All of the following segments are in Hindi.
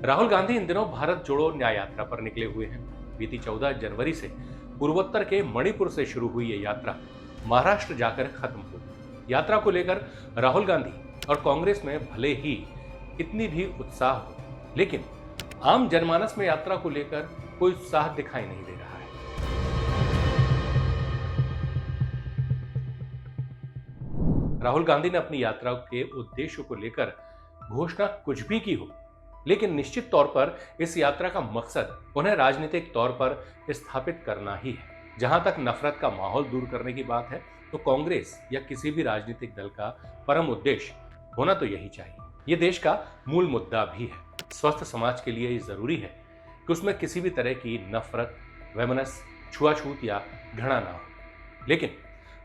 राहुल गांधी इन दिनों भारत जोड़ो न्याय यात्रा पर निकले हुए हैं। बीती 14 जनवरी से पूर्वोत्तर के मणिपुर से शुरू हुई ये यात्रा महाराष्ट्र जाकर खत्म होगी। यात्रा को लेकर राहुल गांधी और कांग्रेस में भले ही कितनी भी उत्साह हो, लेकिन आम जनमानस में यात्रा को लेकर कोई उत्साह दिखाई नहीं दे रहा है। राहुल गांधी ने अपनी यात्रा के उद्देश्य को लेकर घोषणा कुछ भी की हो, लेकिन निश्चित तौर पर इस यात्रा का मकसद उन्हें राजनीतिक तौर पर स्थापित करना ही है। जहां तक नफरत का माहौल दूर करने की बात है, तो कांग्रेस या किसी भी राजनीतिक दल का परम उद्देश्य होना तो यही चाहिए। ये देश का मूल मुद्दा भी है। स्वस्थ समाज के लिए ये जरूरी है कि उसमें किसी भी तरह की नफरत, वैमनस्य, छुआछूत या घृणा ना हो। लेकिन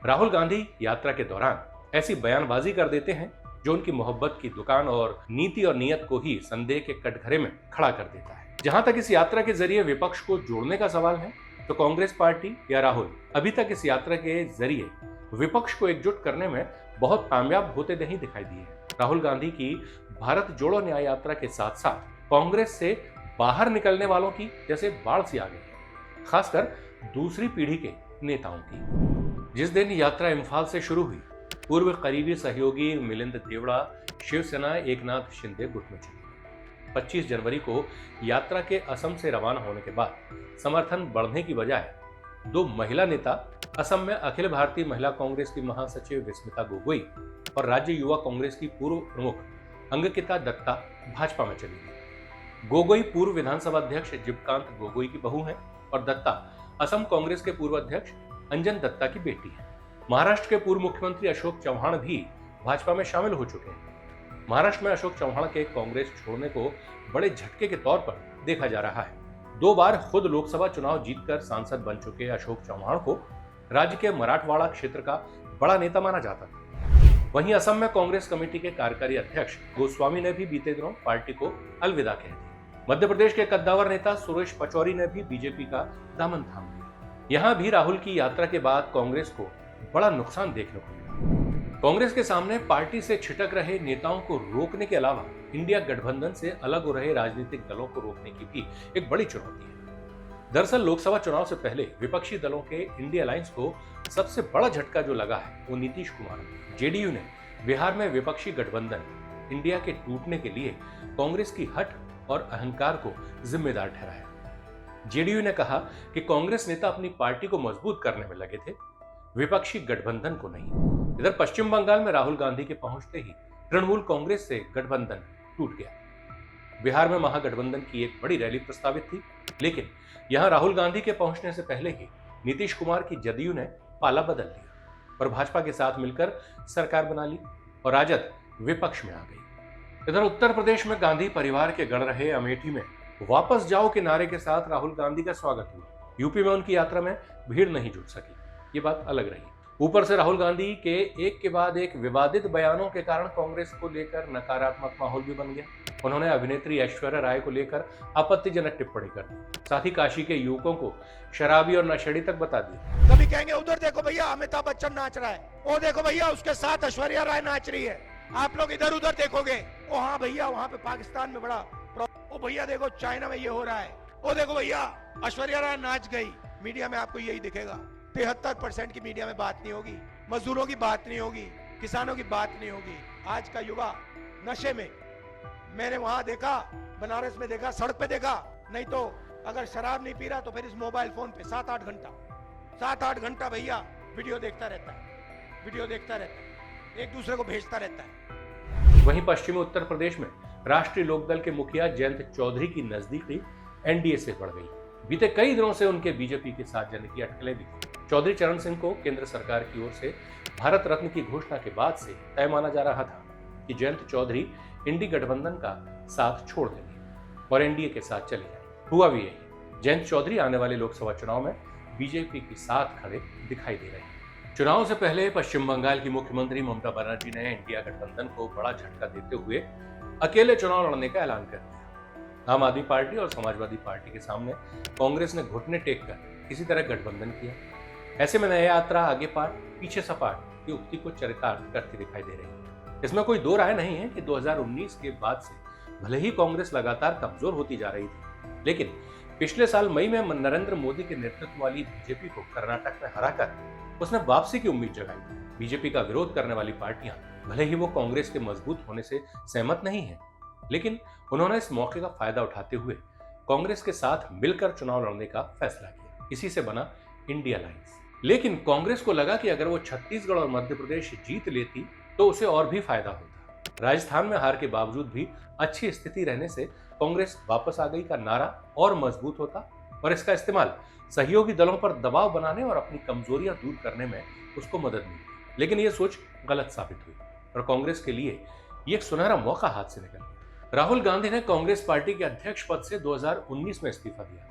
राहुल गांधी यात्रा के दौरान ऐसी बयानबाजी कर देते हैं जो उनकी मोहब्बत की दुकान और नीति और नियत को ही संदेह के कटघरे में खड़ा कर देता है। जहां तक इस यात्रा के जरिए विपक्ष को जोड़ने का सवाल है, तो कांग्रेस पार्टी या राहुल अभी तक इस यात्रा के जरिए विपक्ष को एकजुट करने में बहुत कामयाब होते नहीं दिखाई दिए। राहुल गांधी की भारत जोड़ो न्याय यात्रा के साथ साथ कांग्रेस से बाहर निकलने वालों की जैसे बाढ़ सी आ गई है, खासकर दूसरी पीढ़ी के नेताओं की। जिस दिन यात्रा इम्फाल से शुरू हुई, पूर्व करीबी सहयोगी मिलिंद देवड़ा, शिवसेना एकनाथ शिंदे गुट में चले। 25 जनवरी को यात्रा के असम से रवाना होने के बाद समर्थन बढ़ने की बजाय दो महिला नेता असम में अखिल भारतीय महिला कांग्रेस की महासचिव विस्मिता गोगोई और राज्य युवा कांग्रेस की पूर्व प्रमुख अंगकिता दत्ता भाजपा में चली गई। गोगोई पूर्व विधानसभा अध्यक्ष जीवकांत गोगोई की बहू हैं और दत्ता असम कांग्रेस के पूर्व अध्यक्ष अंजन दत्ता की बेटी है। महाराष्ट्र के पूर्व मुख्यमंत्री अशोक चौहान भी भाजपा में शामिल हो चुके हैं। महाराष्ट्र में अशोक चौहान के कांग्रेस छोड़ने को बड़े झटके के तौर पर देखा जा रहा है। 2 बार खुद लोकसभा चुनाव जीतकर सांसद बन चुके अशोक चौहान को राज्य के मराठवाड़ा क्षेत्र का बड़ा नेता माना जाता था। वहीं असम में कांग्रेस कमेटी के कार्यकारी अध्यक्ष गोस्वामी ने भी बीते दिनों पार्टी को अलविदा कह दिया। मध्य प्रदेश के कद्दावर नेता सुरेश पचौरी ने भी बीजेपी का दामन थाम लिया। यहां भी राहुल की यात्रा के बाद कांग्रेस को बड़ा नुकसान देखने को मिला। कांग्रेस के सामने पार्टी से छिटक रहे नेताओं को रोकने के अलावा इंडिया गठबंधन से अलग हो रहे राजनीतिक दलों को रोकने की भी एक बड़ी चुनौती है। दरअसल लोकसभा चुनाव से पहले विपक्षी दलों के इंडिया अलायंस को सबसे बड़ा झटका जो लगा है वो नीतीश कुमार ने। जेडीयू ने बिहार में विपक्षी गठबंधन इंडिया के टूटने के लिए कांग्रेस की हट और अहंकार को जिम्मेदार ठहराया। जेडीयू ने कहा कि कांग्रेस नेता अपनी पार्टी को मजबूत करने में लगे थे, विपक्षी गठबंधन को नहीं। इधर पश्चिम बंगाल में राहुल गांधी के पहुंचते ही तृणमूल कांग्रेस से गठबंधन टूट गया। बिहार में महागठबंधन की एक बड़ी रैली प्रस्तावित थी, लेकिन यहां राहुल गांधी के पहुंचने से पहले ही नीतीश कुमार की जदयू ने पाला बदल लिया और भाजपा के साथ मिलकर सरकार बना ली और राजद विपक्ष में आ गई। इधर उत्तर प्रदेश में गांधी परिवार के गढ़ रहे अमेठी में वापस जाओ के नारे के साथ राहुल गांधी का स्वागत हुआ। यूपी में उनकी यात्रा में भीड़ नहीं जुट सकी, ये बात अलग रही। ऊपर से राहुल गांधी के एक के बाद एक विवादित बयानों के कारण कांग्रेस को लेकर नकारात्मक माहौल भी बन गया। उन्होंने अभिनेत्री ऐश्वर्या राय को लेकर आपत्तिजनक टिप्पणी कर दी। साथ ही काशी के युवकों को शराबी और नशेड़ी तक बता दिया। कभी कहेंगे उधर देखो भैया अमिताभ बच्चन नाच रहा है, वो देखो भैया उसके साथ ऐश्वर्या राय नाच रही है। आप लोग इधर उधर देखोगे, ओ हाँ भैया वहाँ पे पाकिस्तान में बड़ा, ओ भैया देखो चाइना में ये हो रहा है, ओ देखो भैया ऐश्वर्या राय नाच गई। मीडिया में आपको यही दिखेगा। 73% की मीडिया में बात नहीं होगी, मजदूरों की बात नहीं होगी, किसानों की बात नहीं होगी। आज का युवा नशे में, मैंने वहां देखा, बनारस में देखा, सड़क पे देखा। नहीं तो अगर शराब नहीं पी रहा तो फिर इस मोबाइल फोन पे 7-8 घंटा भैया वीडियो देखता रहता है, एक दूसरे को भेजता रहता है। वहीं पश्चिमी उत्तर प्रदेश में राष्ट्रीय लोकदल के मुखिया जयंत चौधरी की नजदीकी एनडीए से बढ़ गई। बीते कई दिनों से उनके बीजेपी के साथ जाने की अटकलें भी थी। चौधरी चरण सिंह को केंद्र सरकार की ओर से भारत रत्न की घोषणा के बाद से तय माना जा रहा था कि जयंत चौधरी इंडी गठबंधन का साथ छोड़ देंगे और एनडीए के साथ चले जाएंगे। हुआ भी यही। जयंत चौधरी आने वाले लोकसभा चुनाव में बीजेपी के साथ खड़े दिखाई दे रहे हैं। चुनाव से पहले पश्चिम बंगाल की मुख्यमंत्री ममता बनर्जी ने इंडिया गठबंधन को बड़ा झटका देते हुए अकेले चुनाव लड़ने का ऐलान कर दिया। आम आदमी पार्टी और समाजवादी पार्टी के सामने कांग्रेस ने घुटने टेक कर किसी तरह गठबंधन किया। ऐसे में नया यात्रा आगे पार पीछे सपाट की उक्ति को चरितार्थ करती दिखाई दे रही है। इसमें कोई दो राय नहीं है कि 2019 के बाद से भले ही कांग्रेस लगातार कमजोर होती जा रही थी, लेकिन पिछले साल मई में नरेंद्र मोदी के नेतृत्व वाली बीजेपी को कर्नाटक में हराकर उसने वापसी की उम्मीद जगाई। बीजेपी का विरोध करने वाली पार्टियां भले ही वो कांग्रेस के मजबूत होने से सहमत नहीं है, लेकिन उन्होंने इस मौके का फायदा उठाते हुए कांग्रेस के साथ मिलकर चुनाव लड़ने का फैसला किया। इसी से बना इंडिया अलायंस। लेकिन कांग्रेस को लगा कि अगर वो छत्तीसगढ़ और मध्य प्रदेश जीत लेती तो उसे और भी फायदा होता। राजस्थान में हार के बावजूद भी अच्छी स्थिति रहने से कांग्रेस वापस आ गई का नारा और मजबूत होता और इसका इस्तेमाल सहयोगी दलों पर दबाव बनाने और अपनी कमजोरियां दूर करने में उसको मदद मिली। लेकिन ये सोच गलत साबित हुई और कांग्रेस के लिए ये एक सुनहरा मौका हाथ से निकल गया। राहुल गांधी ने कांग्रेस पार्टी के अध्यक्ष पद से 2019 में इस्तीफा दिया,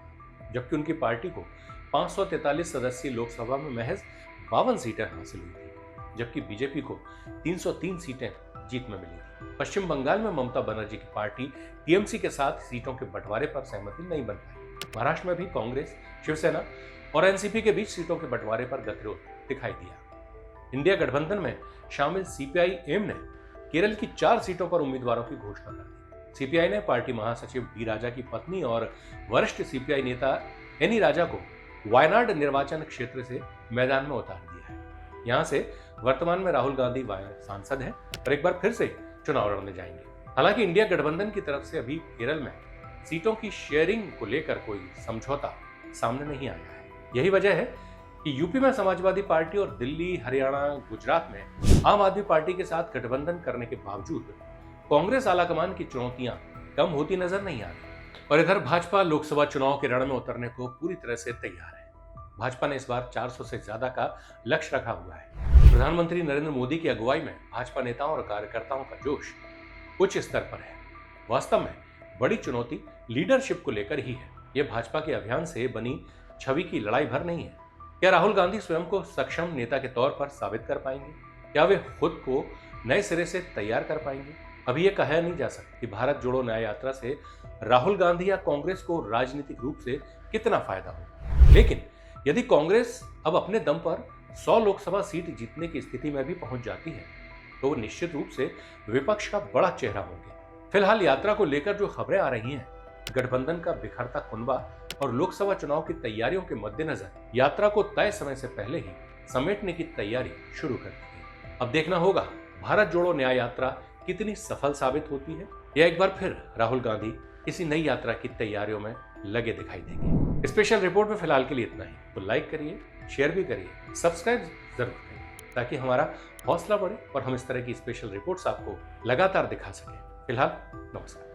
जबकि उनकी पार्टी को 543 सदस्यीय लोकसभा में महज 52 सीटें हासिल हुई थी, जबकि बीजेपी को 303 सीटें जीत में मिली थी। पश्चिम बंगाल में ममता बनर्जी की पार्टी टीएमसी के साथ सीटों के बंटवारे पर सहमति नहीं बन पाई। महाराष्ट्र में भी कांग्रेस, शिवसेना और एनसीपी के बीच सीटों के बंटवारे पर गतिरोध दिखाई दिया। इंडिया गठबंधन में शामिल सीपीआई-एम ने केरल की 4 सीटों पर उम्मीदवारों की घोषणा कर दी। सीपीआई ने पार्टी महासचिव डी राजा की पत्नी और वरिष्ठ सीपीआई नेता एनी राजा को वायनाड निर्वाचन क्षेत्र से मैदान में उतार दिया है। यहां से वर्तमान में राहुल गांधी सांसद हैं और एक बार फिर से चुनाव लड़ने जाएंगे। हालांकि इंडिया गठबंधन की तरफ से अभी केरल में सीटों की शेयरिंग को लेकर कोई समझौता सामने नहीं आया है। यही वजह है कि यूपी में समाजवादी पार्टी और दिल्ली, हरियाणा, गुजरात में आम आदमी पार्टी के साथ गठबंधन करने के बावजूद कांग्रेस आलाकमान की चुनौतियां कम होती नजर नहीं आ रही। और इधर भाजपा लोकसभा चुनाव के रण में उतरने को पूरी तरह से तैयार है। भाजपा ने इस बार 400 से ज्यादा का लक्ष्य रखा हुआ है। प्रधानमंत्री नरेंद्र मोदी की अगुवाई में भाजपा नेताओं और कार्यकर्ताओं का जोश उच्च स्तर पर है। वास्तव में बड़ी चुनौती लीडरशिप को लेकर ही है। यह भाजपा के अभियान से बनी छवि की लड़ाई भर नहीं है। क्या राहुल गांधी स्वयं को सक्षम नेता के तौर पर साबित कर पाएंगे? क्या वे खुद को नए सिरे से तैयार कर पाएंगे? अभी यह कहा नहीं जा सकता कि भारत जोड़ो न्याय यात्रा से राहुल गांधी या कांग्रेस को राजनीतिक रूप से कितना फायदा होगा। लेकिन यदि कांग्रेस अब अपने दम पर 100 लोकसभा सीट जीतने की स्थिति में भी पहुंच जाती है तो वो निश्चित रूप से विपक्ष का बड़ा चेहरा होंगे। फिलहाल यात्रा को लेकर जो खबरें आ रही हैं, गठबंधन का बिखरता कुनबा और लोकसभा चुनाव की तैयारियों के मद्देनजर यात्रा को तय समय से पहले ही समेटने की तैयारी शुरू कर दी गई। अब देखना होगा भारत जोड़ो न्याय यात्रा कितनी सफल साबित होती है या एक बार फिर राहुल गांधी किसी नई यात्रा की तैयारियों में लगे दिखाई देंगे। स्पेशल रिपोर्ट में फिलहाल के लिए इतना ही। तो लाइक करिए, शेयर भी करिए, सब्सक्राइब जरूर करिए ताकि हमारा हौसला बढ़े और हम इस तरह की स्पेशल रिपोर्ट्स आपको लगातार दिखा सकें। फिलहाल नमस्कार।